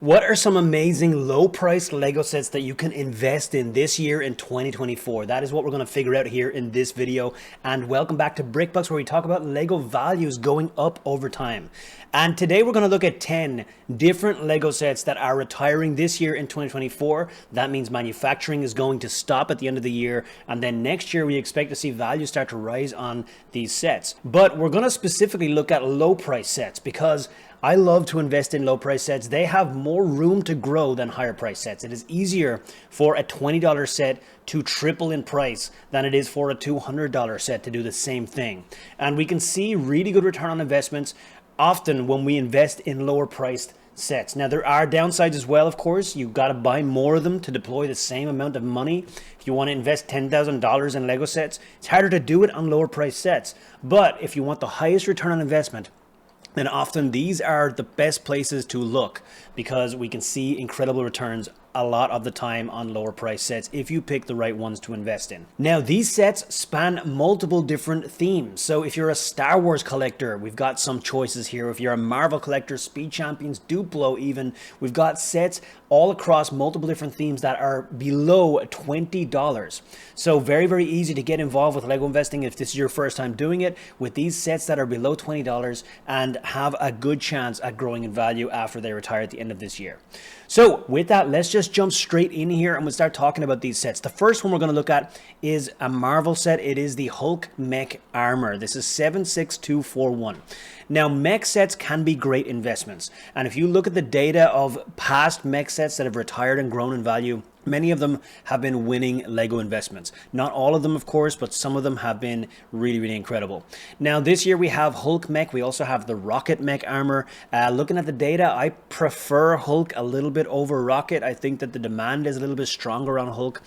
What are some amazing low-priced Lego sets that you can invest in this year in 2024? That is what we're going to figure out here in this video. And welcome back to BrickBucks, where we talk about Lego values going up over time. And today we're going to look at 10 different Lego sets that are retiring this year in 2024. That means manufacturing is going to stop at the end of the year. And then next year we expect to see values start to rise on these sets. But we're going to specifically look at low-price sets because I love to invest in low price sets. They have more room to grow than higher price sets. It is easier for a $20 set to triple in price than it is for a $200 set to do the same thing. And we can see really good return on investments often when we invest in lower priced sets. Now there are downsides as well, of course. You've got to buy more of them to deploy the same amount of money. If you want to invest $10,000 in Lego sets, it's harder to do it on lower price sets. But if you want the highest return on investment, then often these are the best places to look because we can see incredible returns a lot of the time on lower price sets if you pick the right ones to invest in. Now these sets span multiple different themes. So if you're a Star Wars collector, we've got some choices here. If you're a Marvel collector, Speed Champions, Duplo even, we've got sets all across multiple different themes that are below $20. So very, very easy to get involved with Lego investing if this is your first time doing it with these sets that are below $20 and have a good chance at growing in value after they retire at the end of this year. So with that, let's just jump straight in here and we'll start talking about these sets. The first one we're going to look at is a Marvel set. It is the Hulk Mech Armor. This is 76241. Now, mech sets can be great investments. And if you look at the data of past mech sets that have retired and grown in value, many of them have been winning Lego investments. Not all of them, of course, but some of them have been really, really incredible. Now, this year we have Hulk Mech. We also have the Rocket Mech Armor. Looking at the data, I prefer Hulk a little bit over Rocket. I think that the demand is a little bit stronger on Hulk.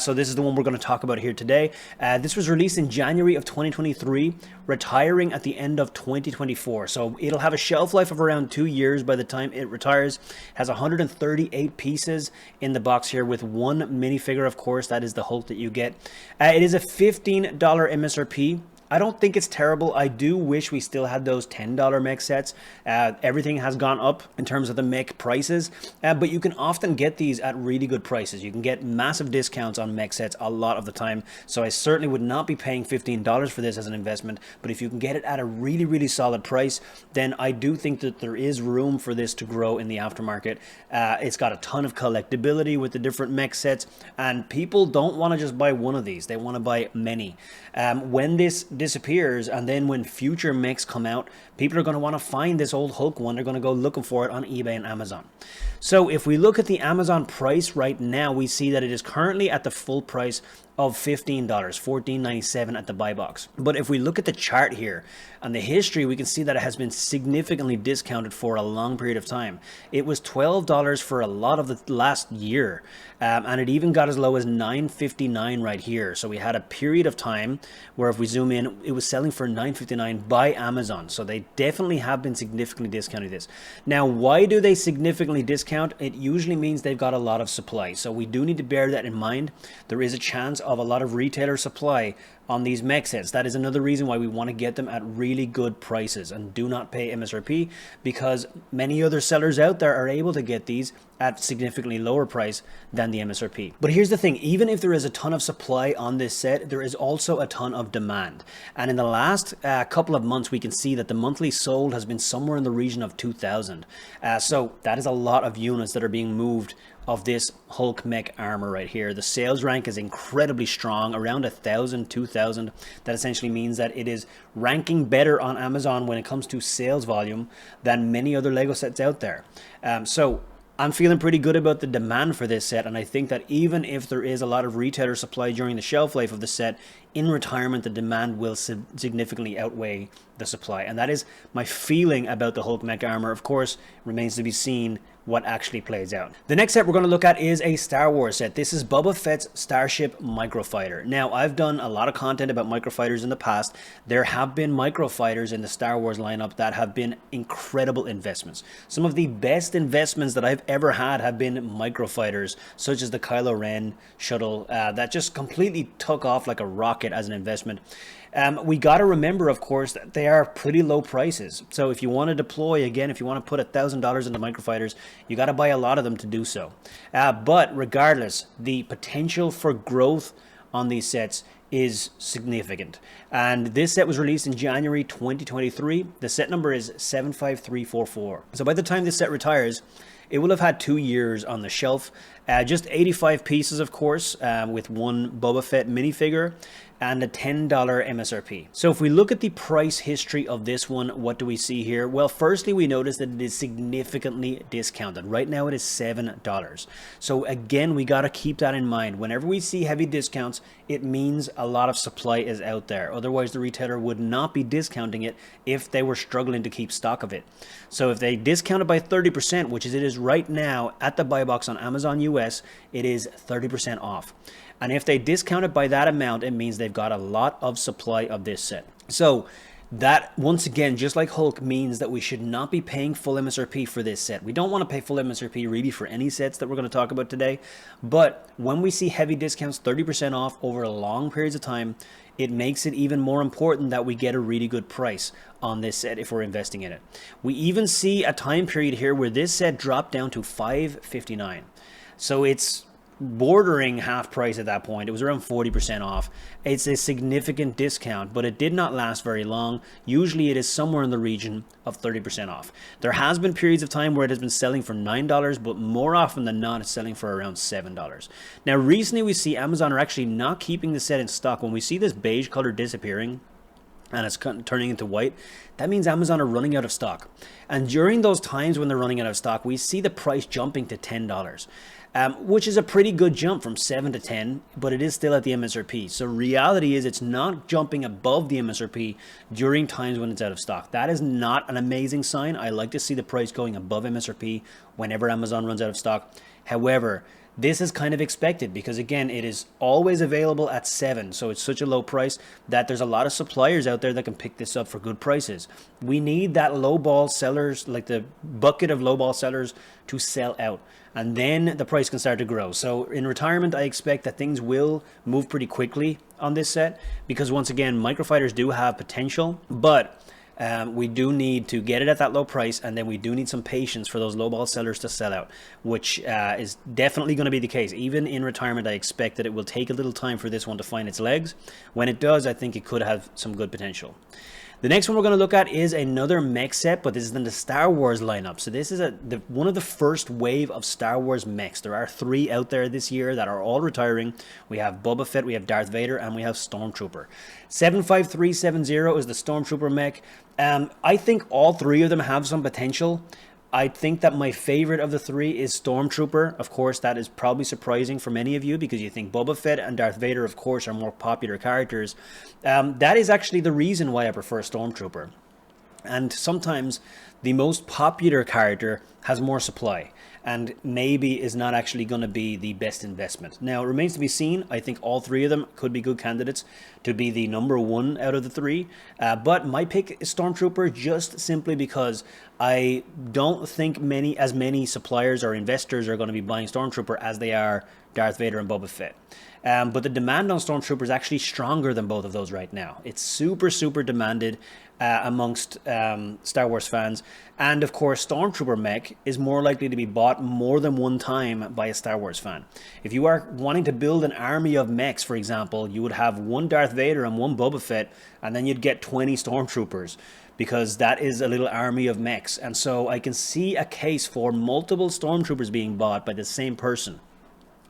So this is the one we're going to talk about here today. This was released in January of 2023, retiring at the end of 2024. So it'll have a shelf life of around 2 years by the time it retires. Has 138 pieces in the box here, with one minifigure, of course. That is the Hulk that you get. It is a $15 MSRP. I don't think it's terrible. I do wish we still had those $10 mech sets. Everything has gone up in terms of the mech prices, but you can often get these at really good prices. You can get massive discounts on mech sets a lot of the time. So I certainly would not be paying $15 for this as an investment, but if you can get it at a really, really solid price, then I do think that there is room for this to grow in the aftermarket. It's got a ton of collectability with the different mech sets, and people don't want to just buy one of these. They want to buy many. When this disappears, and then when future mechs come out, people are going to want to find this old Hulk one. They're going to go looking for it on eBay and Amazon. So if we look at the Amazon price right now, we see that it is currently at the full price of $15, $14.97 at the buy box. But if we look at the chart here and the history, we can see that it has been significantly discounted for a long period of time. It was $12 for a lot of the last year, and it even got as low as $9.59 right here. So we had a period of time where, if we zoom in, it was selling for $9.59 by Amazon. So they definitely have been significantly discounting this. Now, why do they significantly discount? It usually means they've got a lot of supply. So we do need to bear that in mind. There is a chance of a lot of retailer supply on these mech sets. That is another reason why we want to get them at really good prices and do not pay MSRP, because many other sellers out there are able to get these at significantly lower price than the MSRP. But here's the thing, even if there is a ton of supply on this set, there is also a ton of demand. And in the last couple of months, we can see that the monthly sold has been somewhere in the region of 2,000. So that is a lot of units that are being moved of this Hulk Mech Armor right here. The sales rank is incredibly strong, around 1,000, 2,000. That essentially means that it is ranking better on Amazon when it comes to sales volume than many other Lego sets out there. So I'm feeling pretty good about the demand for this set, and I think that even if there is a lot of retailer supply during the shelf life of the set, in retirement the demand will significantly outweigh the supply. And that is my feeling about the Hulk Mech Armor. Of course, remains to be seen what actually plays out. The next set we're going to look at is a Star Wars set. This is Boba Fett's Starship Microfighter. Now, I've done a lot of content about microfighters in the past. There have been microfighters in the Star Wars lineup that have been incredible investments. Some of the best investments that I've ever had have been microfighters, such as the Kylo Ren shuttle that just completely took off like a rocket as an investment. We got to remember, of course, that they are pretty low prices. So if you want to deploy, again, if you want to put $1,000 into microfighters, you got to buy a lot of them to do so. But regardless, the potential for growth on these sets is significant. And this set was released in January 2023. The set number is 75344. So by the time this set retires, it will have had 2 years on the shelf. Just 85 pieces, of course, with one Boba Fett minifigure and a $10 MSRP. So if we look at the price history of this one, what do we see here? Well, firstly, we notice that it is significantly discounted. Right now it is $7. So again, we got to keep that in mind. Whenever we see heavy discounts, it means a lot of supply is out there. Otherwise, the retailer would not be discounting it if they were struggling to keep stock of it. So if they discount it by 30%, which is it is right now at the buy box on Amazon US, it is 30% off. And if they discount it by that amount, it means they've got a lot of supply of this set. So that, once again, just like Hulk, means that we should not be paying full MSRP for this set. We don't want to pay full MSRP really for any sets that we're going to talk about today. But when we see heavy discounts, 30% off over long periods of time, it makes it even more important that we get a really good price on this set if we're investing in it. We even see a time period here where this set dropped down to $5.59. So it's bordering half price at that point. It was around 40% off. It's a significant discount, but it did not last very long. Usually it is somewhere in the region of 30% off. There has been periods of time where it has been selling for $9, but more often than not, it's selling for around $7. Now, recently we see Amazon are actually not keeping the set in stock. When we see this beige color disappearing, and it's turning into white, that means Amazon are running out of stock. And during those times when they're running out of stock, we see the price jumping to $10, which is a pretty good jump from 7 to 10, but it is still at the MSRP. So reality is it's not jumping above the MSRP during times when it's out of stock. That is not an amazing sign. I like to see the price going above MSRP whenever Amazon runs out of stock. However, this is kind of expected because, again, it is always available at 7, so it's such a low price that there's a lot of suppliers out there that can pick this up for good prices. We need that lowball sellers, like the bucket of lowball sellers, to sell out, and then the price can start to grow. So in retirement, I expect that things will move pretty quickly on this set because, once again, microfighters do have potential, but we do need to get it at that low price, and then we do need some patience for those lowball sellers to sell out, which is definitely going to be the case. Even in retirement, I expect that it will take a little time for this one to find its legs. When it does, I think it could have some good potential. The next one we're going to look at is another mech set, but this is in the Star Wars lineup. So this is one of the first wave of Star Wars mechs. There are 3 out there this year that are all retiring. We have Boba Fett, we have Darth Vader, and we have Stormtrooper. 75370 is the Stormtrooper mech. I think all 3 of them have some potential. I think that my favorite of the 3 is Stormtrooper. Of course, that is probably surprising for many of you because you think Boba Fett and Darth Vader, of course, are more popular characters. That is actually the reason why I prefer Stormtrooper. And sometimes the most popular character has more supply and maybe is not actually going to be the best investment. Now, it remains to be seen. I think all 3 of them could be good candidates to be the number 1 out of the 3. But my pick is Stormtrooper just simply because I don't think as many suppliers or investors are going to be buying Stormtrooper as they are Darth Vader and Boba Fett. But the demand on Stormtrooper is actually stronger than both of those right now. It's super, super demanded amongst Star Wars fans. And of course, Stormtrooper Mech is more likely to be bought more than one time by a Star Wars fan. If you are wanting to build an army of mechs, for example, you would have one Darth Vader and one Boba Fett, and then you'd get 20 Stormtroopers, because that is a little army of mechs. And so I can see a case for multiple Stormtroopers being bought by the same person.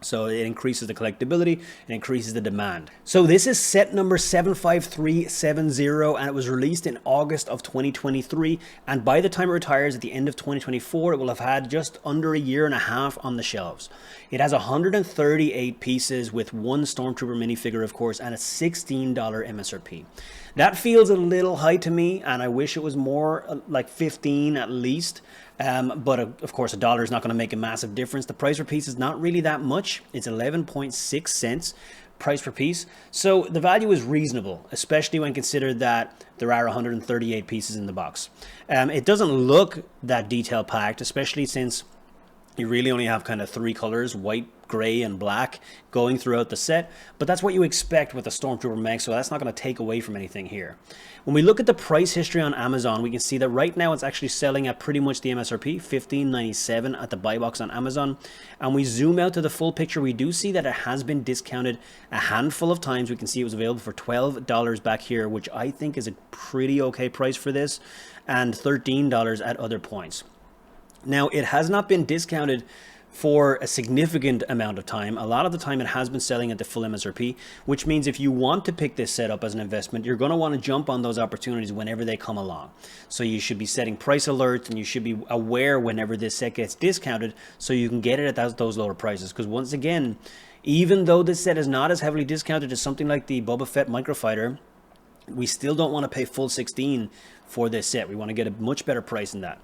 So it increases the collectability, it increases the demand. So this is set number 75370, and it was released in August of 2023. And by the time it retires at the end of 2024, it will have had just under a year and a half on the shelves. It has 138 pieces with one Stormtrooper minifigure, of course, and a $16 MSRP. That feels a little high to me, and I wish it was more like 15 at least. But of course, $1 is not going to make a massive difference. The price per piece is not really that much. It's 11.6 cents price per piece. So the value is reasonable, especially when considered that there are 138 pieces in the box. It doesn't look that detail packed, especially since you really only have kind of 3 colors, white, gray and black going throughout the set, but that's what you expect with a Stormtrooper Mech, so that's not going to take away from anything here. When we look at the price history on Amazon, we can see that right now it's actually selling at pretty much the MSRP, $15.97 at the buy box on Amazon. And we zoom out to the full picture, we do see that it has been discounted a handful of times. We can see it was available for $12 back here, which I think is a pretty okay price for this, and $13 at other points. Now, it has not been discounted for a significant amount of time. A lot of the time it has been selling at the full MSRP, which means if you want to pick this set up as an investment, you're going to want to jump on those opportunities whenever they come along. So you should be setting price alerts, and you should be aware whenever this set gets discounted so you can get it at those lower prices. Because once again, even though this set is not as heavily discounted as something like the Boba Fett Microfighter, we still don't want to pay full 16 for this set. We want to get a much better price than that.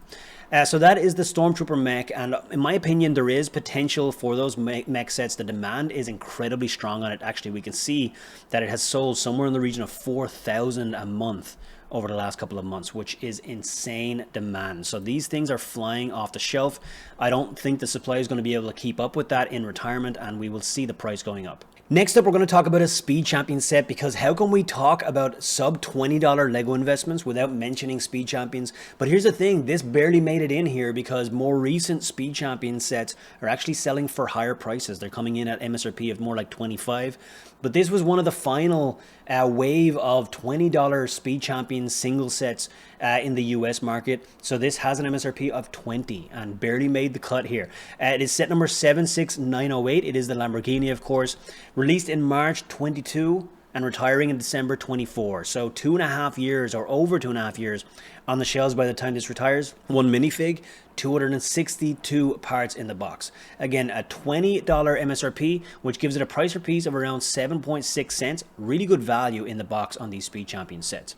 So that is the Stormtrooper Mech, and in my opinion, there is potential for those mech sets. The demand is incredibly strong on it. Actually, we can see that it has sold somewhere in the region of 4,000 a month over the last couple of months, which is insane demand. So these things are flying off the shelf. I don't think the supply is going to be able to keep up with that in retirement, and we will see the price going up. Next up, we're going to talk about a Speed Champion set, because how can we talk about sub $20 Lego investments without mentioning Speed Champions? But here's the thing, this barely made it in here because more recent Speed Champion sets are actually selling for higher prices. They're coming in at MSRP of more like 25. But this was one of the final wave of $20 Speed Champion single sets in the US market. So this has an MSRP of 20 and barely made the cut here. It is set number 76908. It is the Lamborghini, of course, released in March 22 and retiring in December 24. So 2.5 years, or over 2.5 years on the shelves by the time this retires. One minifig, 262 parts in the box. Again, a $20 MSRP, which gives it a price per piece of around 7.6 cents. Really good value in the box on these Speed Champion sets.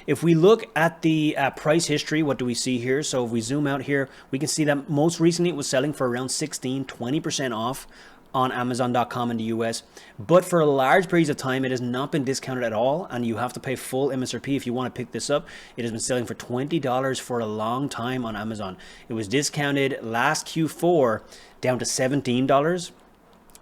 If we look at the price history, what do we see here? So if we zoom out here, we can see that most recently it was selling for around 20% off on Amazon.com in the US, but for large periods of time it has not been discounted at all, and you have to pay full MSRP if you want to pick this up. It has been selling for $20 for a long time on Amazon. It was discounted last Q4 down to $17,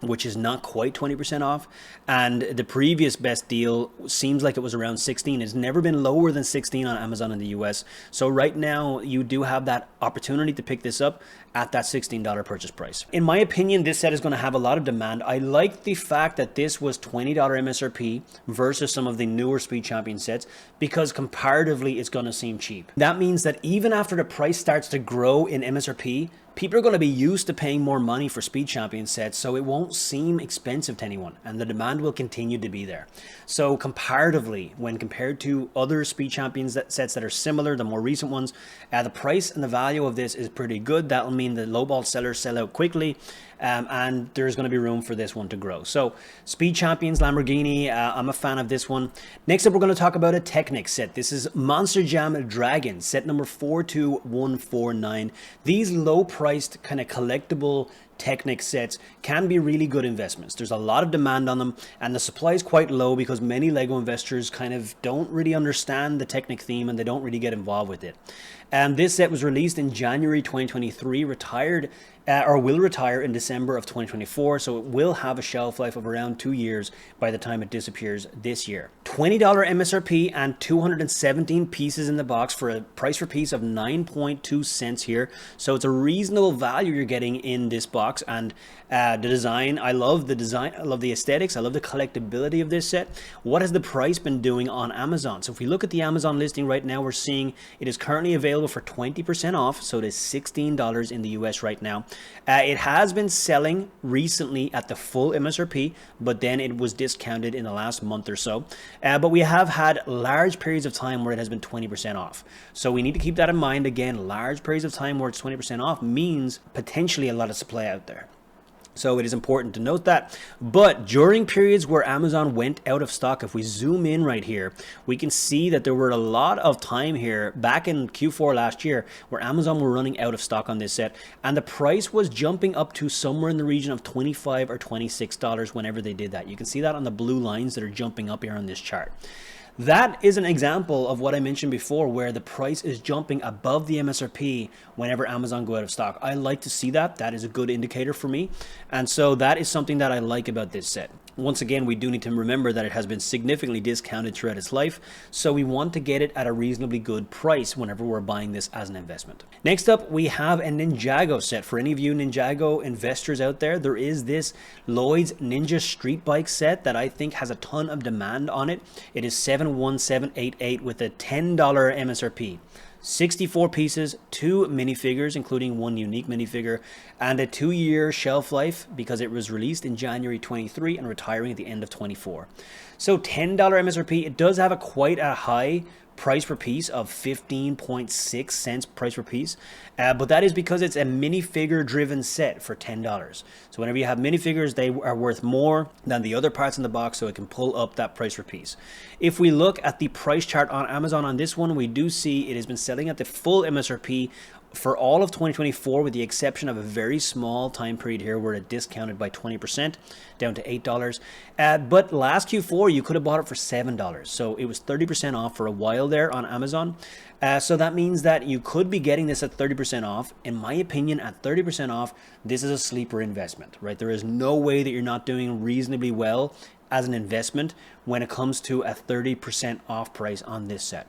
which is not quite 20% off, and the previous best deal seems like it was around 16. It's never been lower than 16 on Amazon in the US. So right now you do have that opportunity to pick this up at that $16 purchase price. In my opinion, this set is going to have a lot of demand. I like the fact that this was $20 MSRP versus some of the newer Speed Champion sets, because comparatively it's going to seem cheap. That means that even after the price starts to grow in MSRP, people are going to be used to paying more money for Speed Champion sets, so it won't seem expensive to anyone, and the demand will continue to be there. So comparatively, when compared to other Speed Champion sets that are similar, the more recent ones, the price and the value of this is pretty good. That will mean the lowball sellers sell out quickly, and there's going to be room for this one to grow. So Speed Champions Lamborghini, I'm a fan of this one. Next up, we're going to talk about a Technic set. This is Monster Jam Dragon, set number 42149. These low-priced kind of collectible Technic sets can be really good investments. There's a lot of demand on them, and the supply is quite low because many Lego investors kind of don't really understand the Technic theme, and they don't really get involved with it. And this set was released in January 2023, retired or will retire in December of 2024, so it will have a shelf life of around 2 years by the time it disappears this year. $20 MSRP and 217 pieces in the box for a price per piece of 9.2 cents here. So it's a reasonable value you're getting in this box, and the design, I love the design, I love the aesthetics, I love the collectability of this set. What has the price been doing on Amazon? So if we look at the Amazon listing right now, we're seeing it is currently available for 20% off, so it is $16 in the US right now. It has been selling recently at the full MSRP, but then it was discounted in the last month or so. But we have had large periods of time where it has been 20% off. So we need to keep that in mind. Again, large periods of time where it's 20% off means potentially a lot of supply out there. So it is important to note that. But during periods where Amazon went out of stock, if we zoom in right here, we can see that there were a lot of time here back in Q4 last year where Amazon were running out of stock on this set, and the price was jumping up to somewhere in the region of $25 or $26 whenever they did that. You can see that on the blue lines that are jumping up here on this chart. That is an example of what I mentioned before, where the price is jumping above the MSRP whenever Amazon go out of stock. I like to see that. That is a good indicator for me. And so that is something that I like about this set. Once again, we do need to remember that it has been significantly discounted throughout its life, so we want to get it at a reasonably good price whenever we're buying this as an investment. Next up, we have a Ninjago set. For any of you Ninjago investors out there, there is this Lloyd's Ninja Street Bike set that I think has a ton of demand on it. It is 71788 with a $10 MSRP. 64 pieces, 2 minifigures, including 1 unique minifigure, and a 2-year shelf life because it was released in January 23 and retiring at the end of 24. So $10 MSRP, it does have quite a high price per piece of 15.6 cents price per piece, but that is because it's a minifigure driven set for $10. So whenever you have minifigures, they are worth more than the other parts in the box, so it can pull up that price per piece. If we look at the price chart on Amazon on this one, we do see it has been selling at the full MSRP for all of 2024, with the exception of a very small time period here where it discounted by 20% down to $8. But last Q4, you could have bought it for $7. So it was 30% off for a while there on Amazon. So that means that you could be getting this at 30% off. In my opinion, at 30% off, this is a sleeper investment, right? There is no way that you're not doing reasonably well as an investment when it comes to a 30% off price on this set.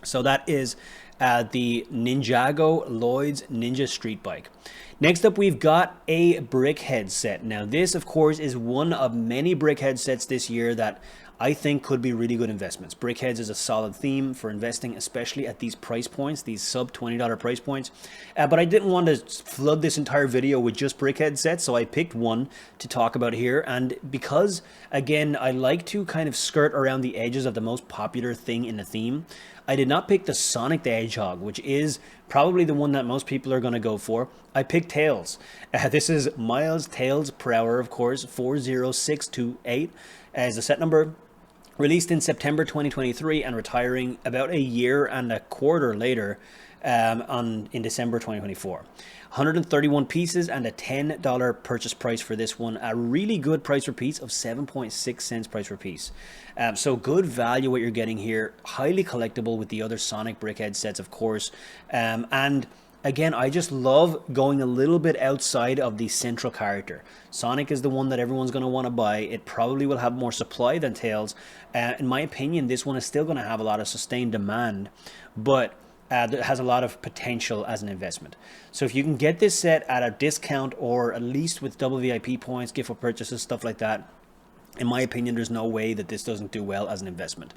So that is the Ninjago Lloyd's Ninja Street Bike. Next up, we've got a Brickhead set. Now this, of course, is one of many Brickhead sets this year that I think could be really good investments. Brickheads is a solid theme for investing, especially at these price points, these sub $20 price points. But I didn't want to flood this entire video with just Brickhead sets, so I picked one to talk about here. And because, again, I like to kind of skirt around the edges of the most popular thing in the theme, I did not pick the Sonic the Hedgehog, which is probably the one that most people are going to go for. I picked Tails. This is miles Tails per hour, of course, 40628 as the set number. Released in September 2023 and retiring about a year and a quarter later in December 2024. 131 pieces and a $10 purchase price for this one. A really good price per piece of 7.6 cents price per piece. So good value what you're getting here. Highly collectible with the other Sonic Brickhead sets, of course. And again, I just love going a little bit outside of the central character. Sonic is the one that everyone's going to want to buy. It probably will have more supply than Tails. In my opinion, this one is still going to have a lot of sustained demand, but it has a lot of potential as an investment. So if you can get this set at a discount or at least with double VIP points, gift for purchases, stuff like that, in my opinion, there's no way that this doesn't do well as an investment.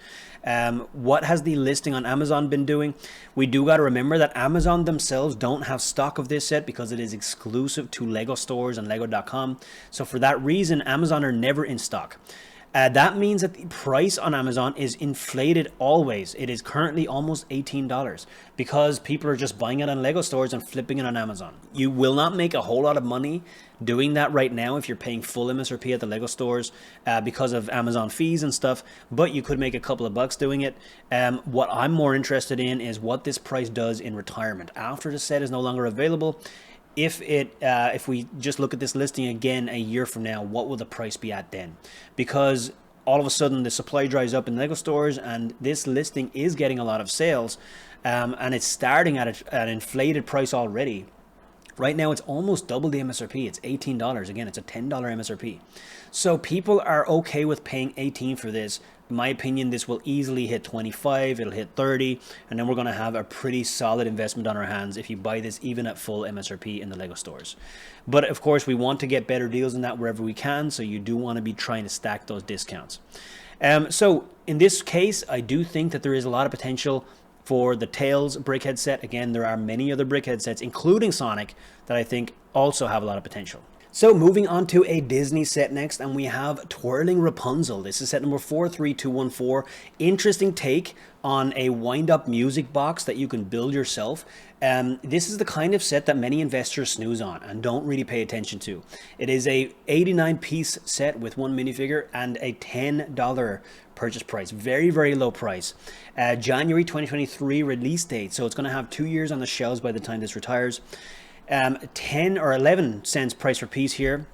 What has the listing on Amazon been doing? We do got to remember that Amazon themselves don't have stock of this set because it is exclusive to Lego stores and Lego.com. So for that reason, Amazon are never in stock. That means that the price on Amazon is inflated always. It is currently almost $18 because people are just buying it on Lego stores and flipping it on Amazon. You will not make a whole lot of money doing that right now if you're paying full MSRP at the Lego stores because of Amazon fees and stuff, but you could make a couple of bucks doing it. What I'm more interested in is what this price does in retirement. After the set is no longer available, if we just look at this listing again a year from now, what will the price be at then? Because all of a sudden the supply dries up in Lego stores and this listing is getting a lot of sales and it's starting at an inflated price already. Right now it's almost double the MSRP. It's $18. Again, it's a $10 MSRP. So people are okay with paying $18 for this. In my opinion, this will easily hit 25, it'll hit 30, and then we're going to have a pretty solid investment on our hands if you buy this even at full MSRP in the Lego stores. But of course, we want to get better deals than that wherever we can, so you do want to be trying to stack those discounts. So in this case, I do think that there is a lot of potential for the Tails Brickhead set. Again, there are many other Brickhead sets, including Sonic, that I think also have a lot of potential. So moving on to a Disney set next, and we have Twirling Rapunzel. This is set number 43214. Interesting take on a wind-up music box that you can build yourself. This is the kind of set that many investors snooze on and don't really pay attention to. It is a 89-piece set with one minifigure and a $10 purchase price. Very, very low price. January 2023 release date, so it's going to have 2 years on the shelves by the time this retires. 10 or 11 cents price per piece here.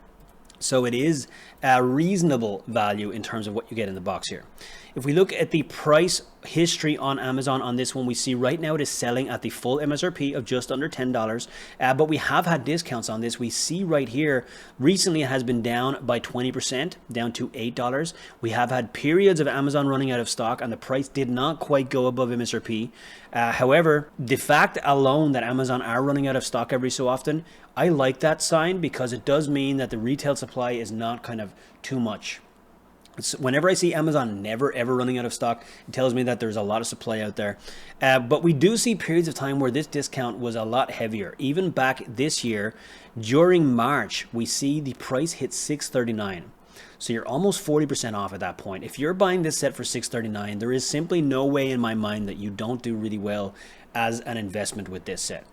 So it is reasonable value in terms of what you get in the box here. If we look at the price history on Amazon on this one, we see right now it is selling at the full MSRP of just under $10, but we have had discounts on this. We see right here recently it has been down by 20%, down to $8. We have had periods of Amazon running out of stock and the price did not quite go above MSRP. However, the fact alone that Amazon are running out of stock every so often, I like that sign because it does mean that the retail supply is not kind of too much. Whenever I see Amazon never ever running out of stock, it tells me that there's a lot of supply out there. But we do see periods of time where this discount was a lot heavier. Even back this year, during March, we see the price hit $639. So you're almost 40% off at that point. If you're buying this set for $639, there is simply no way in my mind that you don't do really well as an investment with this set.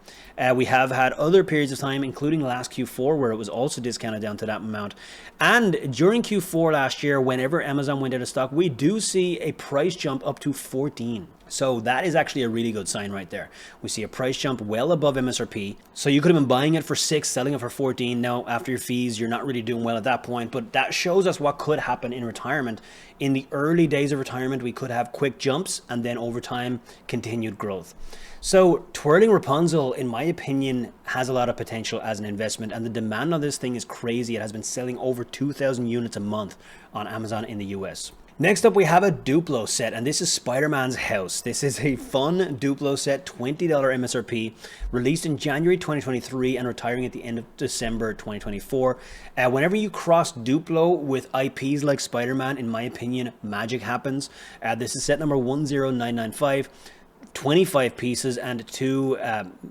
We have had other periods of time, including last Q4, where it was also discounted down to that amount. And during Q4 last year, whenever Amazon went out of stock, we do see a price jump up to 14. So that is actually a really good sign right there. We see a price jump well above MSRP. So you could have been buying it for 6, selling it for 14. Now, after your fees, you're not really doing well at that point, but that shows us what could happen in retirement. In the early days of retirement, we could have quick jumps and then over time, continued growth. So twirling Rapunzel, in my opinion, has a lot of potential as an investment, and the demand on this thing is crazy. It has been selling over 2,000 units a month on Amazon in the US. Next up, we have a Duplo set, and this is SpiderMan's House. This is a fun Duplo set, $20 MSRP, released in January 2023 and retiring at the end of December 2024. Whenever you cross Duplo with IPs like Spider-Man, in my opinion, magic happens. This is set number 10995. 25 pieces and 2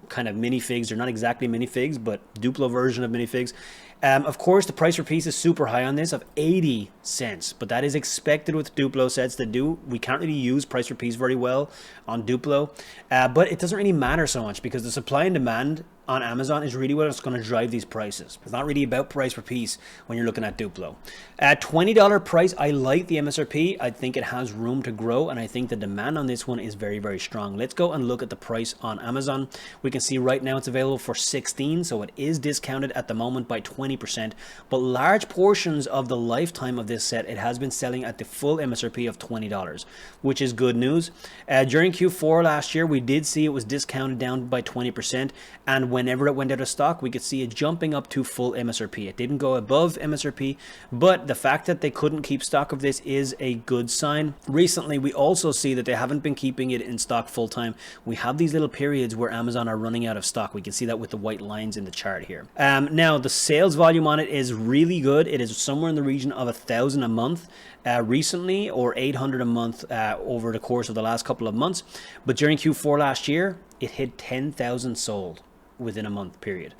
kind of minifigs. They're not exactly minifigs, but Duplo version of minifigs. Of course, the price per piece is super high on this of 80 cents, but that is expected with Duplo sets that do. We can't really use price per piece very well on Duplo, but it doesn't really matter so much because the supply and demand on Amazon is really what's going to drive these prices. It's not really about price per piece when you're looking at Duplo. At $20 price, I like the MSRP. I think it has room to grow, and I think the demand on this one is very, very strong. Let's go and look at the price on Amazon. We can see right now it's available for $16, so it is discounted at the moment by 20%, but large portions of the lifetime of this set, it has been selling at the full MSRP of $20, which is good news. During Q4 last year, we did see it was discounted down by 20%, and whenever it went out of stock, we could see it jumping up to full MSRP. It didn't go above MSRP, but the fact that they couldn't keep stock of this is a good sign. Recently, we also see that they haven't been keeping it in stock full time. We have these little periods where Amazon are running out of stock. We can see that with the white lines in the chart here. Now, the sales volume on it is really good. It is somewhere in the region of 1,000 a month. Recently, or 800 a month over the course of the last couple of months. But during Q4 last year, it hit 10,000 sold within a month period.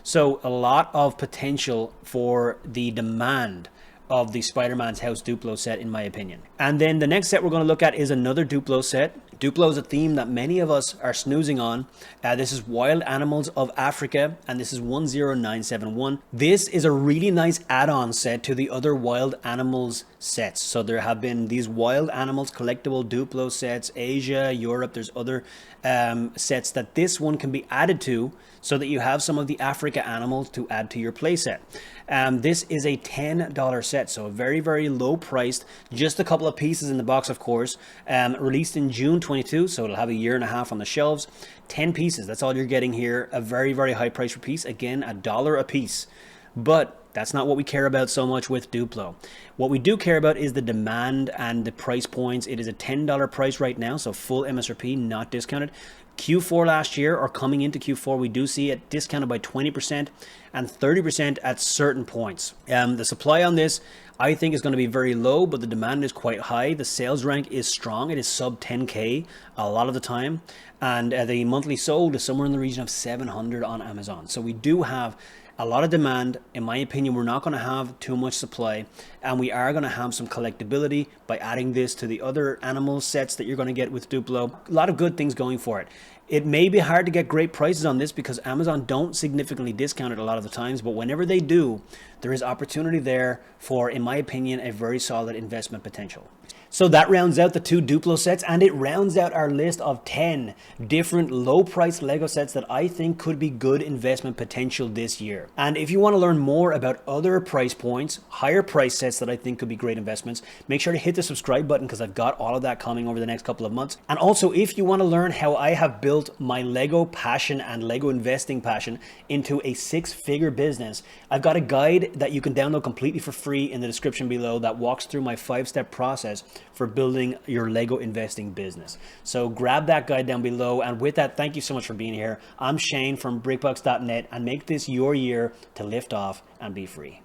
So a lot of potential for the demand of the SpiderMan's House Duplo set, in my opinion. And then the next set we're going to look at is another Duplo set. Duplo is a theme that many of us are snoozing on. This is Wild Animals of Africa, and this is 10971. This is a really nice add-on set to the other Wild Animals sets. So there have been these Wild Animals collectible Duplo sets, Asia, Europe. There's other sets that this one can be added to so that you have some of the Africa animals to add to your playset. This is a $10 set, so very, very low priced, just a couple of pieces in the box, of course. Released in June 22, so it'll have a year and a half on the shelves. 10 pieces, that's all you're getting here. A very, very high price per piece, again, $1 a piece. But that's not what we care about so much with Duplo. What we do care about is the demand and the price points. It is a $10 price right now, so full MSRP, not discounted. Q4 last year, or coming into Q4, we do see it discounted by 20% and 30% at certain points. The supply on this, I think, is going to be very low, but the demand is quite high. The sales rank is strong. It is sub 10K a lot of the time. And the monthly sold is somewhere in the region of 700 on Amazon. So we do have a lot of demand. In my opinion, we're not going to have too much supply, and we are going to have some collectability by adding this to the other animal sets that you're going to get with Duplo. A lot of good things going for it. It may be hard to get great prices on this because Amazon don't significantly discount it a lot of the times, but whenever they do, there is opportunity there for, in my opinion, a very solid investment potential. So that rounds out the 2 Duplo sets, and it rounds out our list of 10 different low-priced Lego sets that I think could be good investment potential this year. And if you want to learn more about other price points, higher price sets that I think could be great investments, make sure to hit the subscribe button because I've got all of that coming over the next couple of months. And also, if you want to learn how I have built my Lego passion and Lego investing passion into a 6-figure business, I've got a guide that you can download completely for free in the description below that walks through my 5-step process for building your Lego investing business. So grab that guide down below. And with that, thank you so much for being here. I'm Shane from brickbucks.net, and make this your year to lift off and be free.